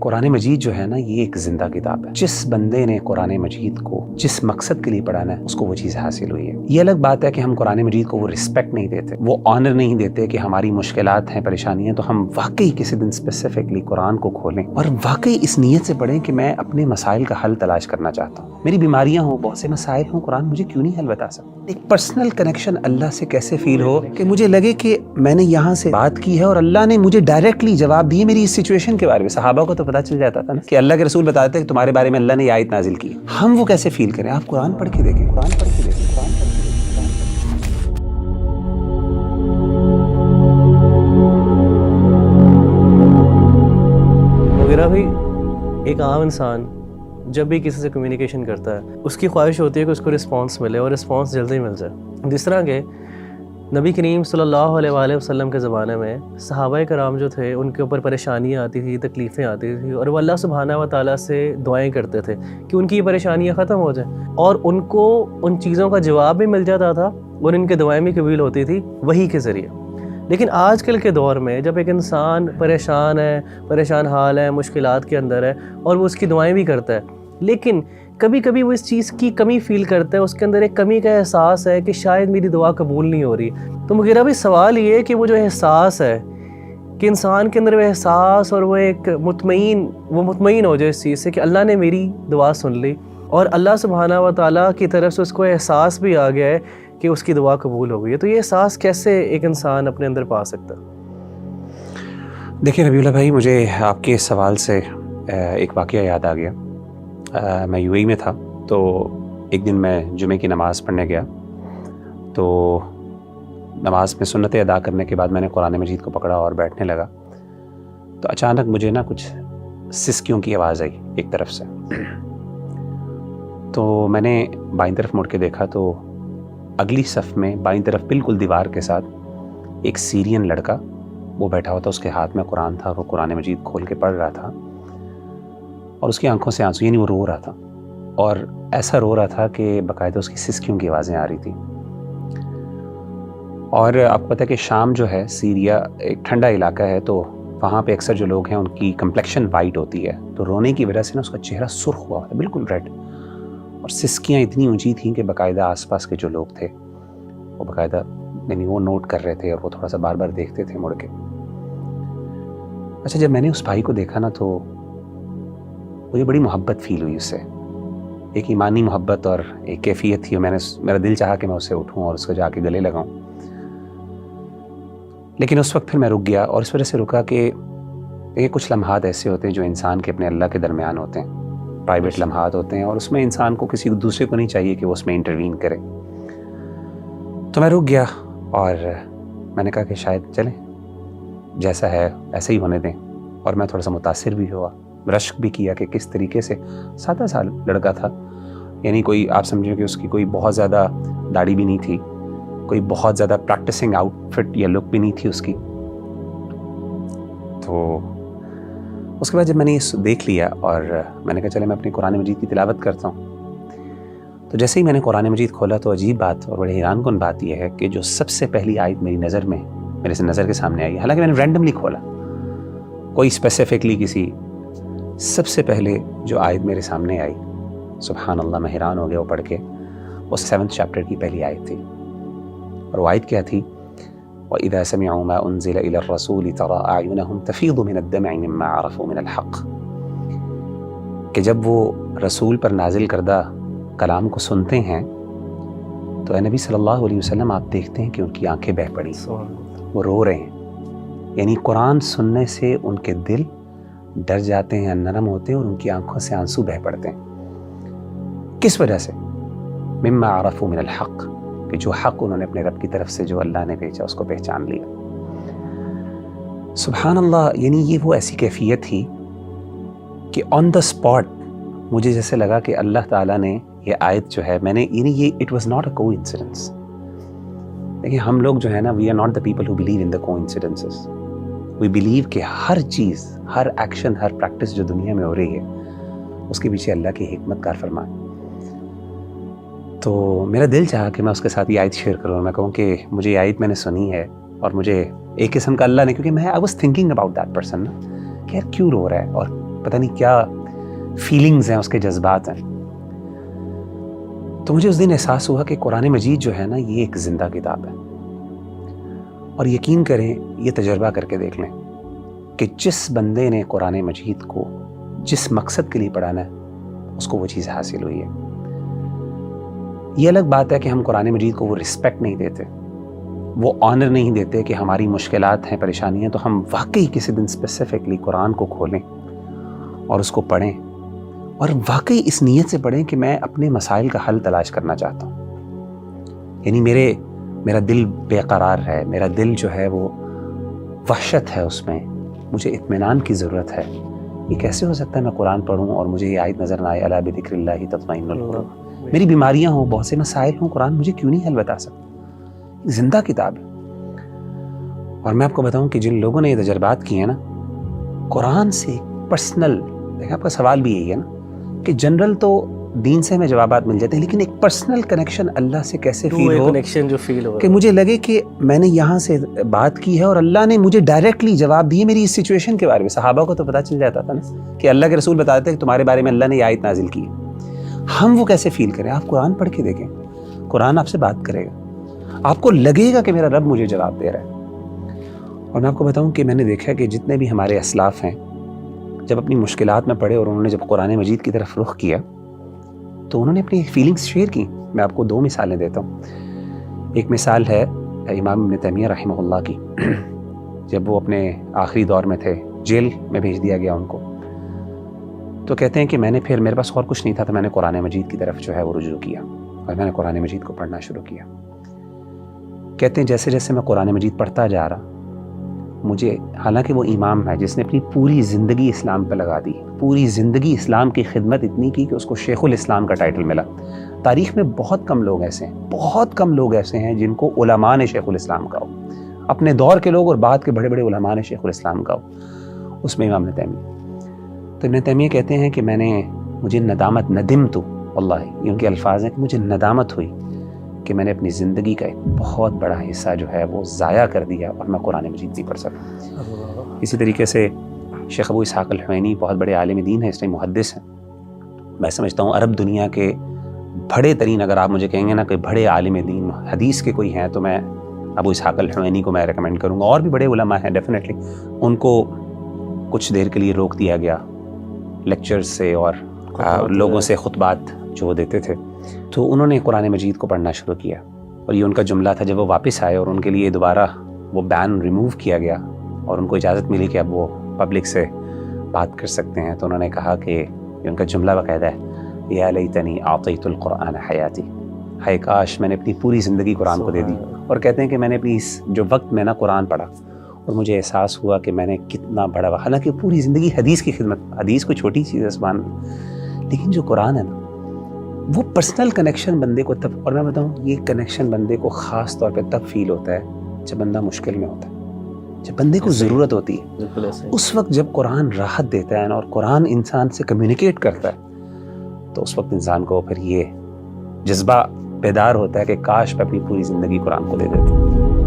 قرآن مجید جو ہے نا یہ ایک زندہ کتاب ہے. جس بندے نے قرآن مجید کو جس مقصد کے لیے پڑھانا ہے اس کو وہ چیز حاصل ہوئی ہے. یہ الگ بات ہے کہ ہم قرآن مجید کو وہ رسپیکٹ نہیں دیتے, وہ آنر نہیں دیتے کہ ہماری مشکلات ہیں, پریشانیاں, تو ہم واقعی کسی دن اسپیسیفکلی قرآن کو کھولیں اور واقعی اس نیت سے پڑھیں کہ میں اپنے مسائل کا حل تلاش کرنا چاہتا ہوں. میری بیماریاں ہوں, بہت سے مسائل ہوں, قرآن مجھے کیوں نہیں حل بتا سکتا. ایک پرسنل کنیکشن اللہ سے کیسے فیل ہو کہ مجھے لگے کہ میں نے یہاں سے بات کی ہے اور اللہ نے مجھے ڈائریکٹلی جواب دیے میری اس سچویشن کے بارے میں. صحابہ کو تو پتہ چل جاتا تھا نا کہ اللہ کے رسول بتاتے تھے کہ تمہارے بارے میں اللہ نے یہ آیت نازل کی. ہم وہ کیسے فیل کریں؟ آپ قرآن پڑھ کے دیکھیں, قرآن پڑھ کے دیکھیں, قرآن پڑھ کے دیکھیں. وغیرہ بھی ایک عام انسان جب بھی کسی سے کمیونیکیشن کرتا ہے اس کی خواہش ہوتی ہے کہ اس کو رسپانس ملے اور رسپانس جلدی مل جائے. جس طرح کہ نبی کریم صلی اللہ علیہ وآلہ وسلم کے زمانے میں صحابہ کرام جو تھے ان کے اوپر پریشانیاں آتی تھیں, تکلیفیں آتی تھیں, اور وہ اللہ سبحانہ و تعالیٰ سے دعائیں کرتے تھے کہ ان کی یہ پریشانیاں ختم ہو جائیں, اور ان کو ان چیزوں کا جواب بھی مل جاتا تھا اور ان کے دعائیں بھی قبول ہوتی تھی وحی کے ذریعے. لیکن آج کل کے دور میں جب ایک انسان پریشان ہے, پریشان حال ہے, مشکلات کے اندر ہے, اور وہ اس کی دعائیں بھی کرتا ہے, لیکن کبھی کبھی وہ اس چیز کی کمی فیل کرتا ہے, اس کے اندر ایک کمی کا احساس ہے کہ شاید میری دعا قبول نہیں ہو رہی. تو مغیرہ بھی سوال یہ ہے کہ وہ جو احساس ہے کہ انسان کے اندر وہ احساس اور وہ ایک مطمئن ہو جائے اس چیز سے کہ اللہ نے میری دعا سن لی, اور اللہ سبحانہ و تعالیٰ کی طرف سے اس کو احساس بھی آ گیا ہے کہ اس کی دعا قبول ہو گئی ہے. تو یہ احساس کیسے ایک انسان اپنے اندر پا سکتا ہے؟ دیکھیں ربیع اللہ بھائی, مجھے آپ کے سوال سے ایک واقعہ یاد آ گیا. میں یو اے میں تھا, تو ایک دن میں جمعے کی نماز پڑھنے گیا, تو نماز میں سنتیں ادا کرنے کے بعد میں نے قرآن مجید کو پکڑا اور بیٹھنے لگا, تو اچانک مجھے نا کچھ سسکیوں کی آواز آئی ایک طرف سے. تو میں نے بائیں طرف مڑ کے دیکھا تو اگلی صف میں بائیں طرف بالکل دیوار کے ساتھ ایک سیرین لڑکا وہ بیٹھا ہوا تھا, اس کے ہاتھ میں قرآن تھا, وہ قرآن مجید کھول کے پڑھ رہا تھا, اور اس کی آنکھوں سے آنسو, یعنی وہ رو رہا تھا, اور ایسا رو رہا تھا کہ باقاعدہ اس کی سسکیوں کی آوازیں آ رہی تھیں. اور آپ کو پتہ ہے کہ شام جو ہے سیریا ایک ٹھنڈا علاقہ ہے, تو وہاں پہ اکثر جو لوگ ہیں ان کی کمپلیکشن وائٹ ہوتی ہے, تو رونے کی وجہ سے نا اس کا چہرہ سرخ ہوا تھا, بالکل ریڈ, اور سسکیاں اتنی اونچی تھیں کہ باقاعدہ آس پاس کے جو لوگ تھے وہ باقاعدہ یعنی وہ نوٹ کر رہے تھے, اور وہ تھوڑا سا بار بار دیکھتے تھے مڑ کے. اچھا, جب میں نے اس بھائی کو دیکھا نا تو مجھے بڑی محبت فیل ہوئی اس سے, ایک ایمانی محبت اور ایک کیفیت تھی, اور میرا دل چاہا کہ میں اسے اٹھوں اور اس کو جا کے گلے لگاؤں. لیکن اس وقت پھر میں رک گیا, اور اس وجہ سے رکا کہ یہ کچھ لمحات ایسے ہوتے ہیں جو انسان کے اپنے اللہ کے درمیان ہوتے ہیں, پرائیویٹ لمحات ہوتے ہیں, اور اس میں انسان کو کسی دوسرے کو نہیں چاہیے کہ وہ اس میں انٹروین کرے. تو میں رک گیا اور میں نے کہا کہ شاید چلیں, جیسا ہے ایسے ہی ہونے دیں. اور میں تھوڑا سا متاثر بھی ہوا, رشک بھی کیا کہ کس طریقے سے, سادہ سا لڑکا تھا, یعنی کوئی آپ سمجھیں کہ اس کی کوئی بہت زیادہ داڑھی بھی نہیں تھی, کوئی بہت زیادہ پریکٹسنگ آؤٹ فٹ یا لک بھی نہیں تھی اس کی. تو اس کے بعد جب میں نے یہ دیکھ لیا اور میں نے کہا چلے میں اپنی قرآن مجید کی تلاوت کرتا ہوں, تو جیسے ہی میں نے قرآن مجید کھولا تو عجیب بات اور بڑے حیران کن بات یہ ہے کہ جو سب سے پہلی آیت میری نظر کے سامنے آئی, حالانکہ میں نے رینڈملی کھولا, کوئی اسپیسیفکلی کسی, سب سے پہلے جو آیت میرے سامنے آئی, سبحان اللہ, میں حیران ہو گیا وہ پڑھ کے. وہ 7 چیپٹر کی پہلی آیت تھی, اور وہ آیت کیا تھی؟ وَإِذَا سَمِعُوا مَا أُنزِلَ إِلَى الرَّسُولِ تَرَىٰ أَعْيُنَهُمْ تَفِيضُ مِنَ الدَّمْعِ مِمَّا عَرَفُوا مِنَ الْحَقِّ. کہ جب وہ رسول پر نازل کردہ کلام کو سنتے ہیں تو اے نبی صلی اللہ علیہ وسلم آپ دیکھتے ہیں کہ ان کی آنکھیں بہہ پڑی, وہ رو رہے ہیں. یعنی قرآن سننے سے ان کے دل ڈر جاتے ہیں, نرم ہوتے ہیں, اور ان کی آنکھوں سے آنسو بہہ پڑتے ہیں. کس وجہ سے؟ مما عرفوا من الحق, کہ جو حق انہوں نے اپنے رب کی طرف سے جو اللہ نے بھیجا اس کو پہچان لیا. سبحان اللہ, یعنی یہ وہ ایسی کیفیت تھی کہ آن دا اسپاٹ مجھے جیسے لگا کہ اللہ تعالیٰ نے یہ آیت جو ہے, میں نے یعنی یہ اٹ واز ناٹ اے کو انسیڈنس. دیکھیں ہم لوگ جو ہے نا, we are not the people who believe in the coincidences. We believe کہ ہر چیز, ہر ایکشن, ہر پریکٹس جو دنیا میں ہو رہی ہے اس کے پیچھے اللہ کی حکمت کار فرمان. تو میرا دل چاہا کہ میں اس کے ساتھ یہ آیت شیئر کروں, اور میں کہوں کہ مجھے یہ آیت میں نے سنی ہے, اور مجھے ایک قسم کا اللہ نے, کیونکہ میں I was thinking about that person نا, کہ یار کیوں رو رہا ہے, اور پتہ نہیں کیا فیلنگز ہیں، اس کے جذبات ہیں. تو مجھے اس دن احساس ہوا کہ قرآن مجید جو ہے نا یہ ایک زندہ کتاب ہے. اور یقین کریں، یہ تجربہ کر کے دیکھ لیں کہ جس بندے نے قرآن مجید کو جس مقصد کے لیے پڑھانا ہے اس کو وہ چیز حاصل ہوئی ہے. یہ الگ بات ہے کہ ہم قرآن مجید کو وہ رسپیکٹ نہیں دیتے، وہ آنر نہیں دیتے کہ ہماری مشکلات ہیں، پریشانیاں، تو ہم واقعی کسی دن اسپیسیفکلی قرآن کو کھولیں اور اس کو پڑھیں، اور واقعی اس نیت سے پڑھیں کہ میں اپنے مسائل کا حل تلاش کرنا چاہتا ہوں. یعنی میرا دل بے قرار ہے، میرا دل جو ہے وہ وحشت ہے، اس میں مجھے اطمینان کی ضرورت ہے. یہ کیسے ہو سکتا ہے میں قرآن پڑھوں اور مجھے یہ آیت نظر نہ آئے الا بذکر اللہ تطمئن القلوب. میری بیماریاں ہوں، بہت سے مسائل ہوں، قرآن مجھے کیوں نہیں حل بتا سکتا؟ زندہ کتاب ہے. اور میں آپ کو بتاؤں کہ جن لوگوں نے یہ تجربات کیے ہیں نا قرآن سے پرسنل، دیکھیں آپ کا سوال بھی یہی ہے نا کہ جنرل تو دین سے ہمیں جوابات مل جاتے ہیں، لیکن ایک پرسنل کنیکشن اللہ سے کیسے فیل ہو، کنیکشن جو فیل ہو کہ مجھے لگے کہ میں نے یہاں سے بات کی ہے اور اللہ نے مجھے ڈائریکٹلی جواب دیے میری اس سچویشن کے بارے میں. صحابہ کو تو پتہ چل جاتا تھا نا کہ اللہ کے رسول بتاتے تھے کہ تمہارے بارے میں اللہ نے یہ آیت نازل کی ہے. ہم وہ کیسے فیل کریں؟ آپ قرآن پڑھ کے دیکھیں، قرآن آپ سے بات کرے گا، آپ کو لگے گا کہ میرا رب مجھے جواب دے رہا ہے. اور میں آپ کو بتاؤں کہ میں نے دیکھا کہ جتنے بھی ہمارے اسلاف ہیں جب اپنی مشکلات میں پڑے اور انہوں نے جب قرآن مجید کی طرف رخ کیا تو انہوں نے اپنی فیلنگز شیئر کی. میں آپ کو 2 مثالیں دیتا ہوں. ایک مثال ہے امام ابن تیمیہ رحمہ اللہ کی. جب وہ اپنے آخری دور میں تھے، جیل میں بھیج دیا گیا ان کو، تو کہتے ہیں کہ میں نے پھر میرے پاس اور کچھ نہیں تھا تو میں نے قرآن مجید کی طرف جو ہے وہ رجوع کیا اور میں نے قرآن مجید کو پڑھنا شروع کیا. کہتے ہیں جیسے جیسے میں قرآن مجید پڑھتا جا رہا، مجھے، حالانکہ وہ امام ہے جس نے اپنی پوری زندگی اسلام پہ لگا دی، پوری زندگی اسلام کی خدمت اتنی کی کہ اس کو شیخ الاسلام کا ٹائٹل ملا. تاریخ میں بہت کم لوگ ایسے ہیں جن کو علماء نے شیخ الاسلام کہا ہو، اپنے دور کے لوگ اور بعد کے بڑے بڑے علماء نے شیخ الاسلام کہا ہو، اس میں امام ابن تیمیہ. تو ابن تیمیہ کہتے ہیں کہ مجھے ندامت، ندمت واللہ، یہ ان کے الفاظ ہیں کہ مجھے ندامت ہوئی کہ میں نے اپنی زندگی کا ایک بہت بڑا حصہ جو ہے وہ ضائع کر دیا اور میں قرآن مجید نہیں پڑھ سکا. اسی طریقے سے شیخ ابو اسحاق الحوینی بہت بڑے عالم دین ہیں، اس ٹائم محدث ہیں. میں سمجھتا ہوں عرب دنیا کے بڑے ترین، اگر آپ مجھے کہیں گے نا کہ بڑے عالم دین حدیث کے کوئی ہیں تو میں ابو اسحاق الحوینی کو میں ریکمینڈ کروں گا. اور بھی بڑے علماء ہیں ڈیفینیٹلی، ان کو کچھ دیر کے لیے روک دیا گیا لیکچرز سے اور لوگوں سے خطبات جو وہ دیتے تھے. تو انہوں نے قرآن مجید کو پڑھنا شروع کیا اور یہ ان کا جملہ تھا جب وہ واپس آئے اور ان کے لیے دوبارہ وہ بین ریموو کیا گیا اور ان کو اجازت ملی کہ اب وہ پبلک سے بات کر سکتے ہیں. تو انہوں نے کہا کہ یہ ان کا جملہ باقاعدہ ہے، یا لیتنی اعطیت القرآن حیاتی، ہائے کاش میں نے اپنی پوری زندگی قرآن کو دے دی. اور کہتے ہیں کہ میں نے اپنی اس جو وقت میں نا قرآن پڑھا اور مجھے احساس ہوا کہ میں نے کتنا بڑا، حالانکہ پوری زندگی حدیث کی خدمت، حدیث کوئی چھوٹی چیز ہے سبحان اللہ، لیکن جو قرآن ہے نا وہ پرسنل کنیکشن بندے کو تب، اور میں بتاؤں یہ کنیکشن بندے کو خاص طور پہ تب فیل ہوتا ہے جب بندہ مشکل میں ہوتا ہے، جب بندے کو ضرورت ہوتی ہے. اس وقت جب قرآن راحت دیتا ہے اور قرآن انسان سے کمیونیکیٹ کرتا ہے تو اس وقت انسان کو پھر یہ جذبہ بیدار ہوتا ہے کہ کاش میں اپنی پوری زندگی قرآن کو دے دیتا.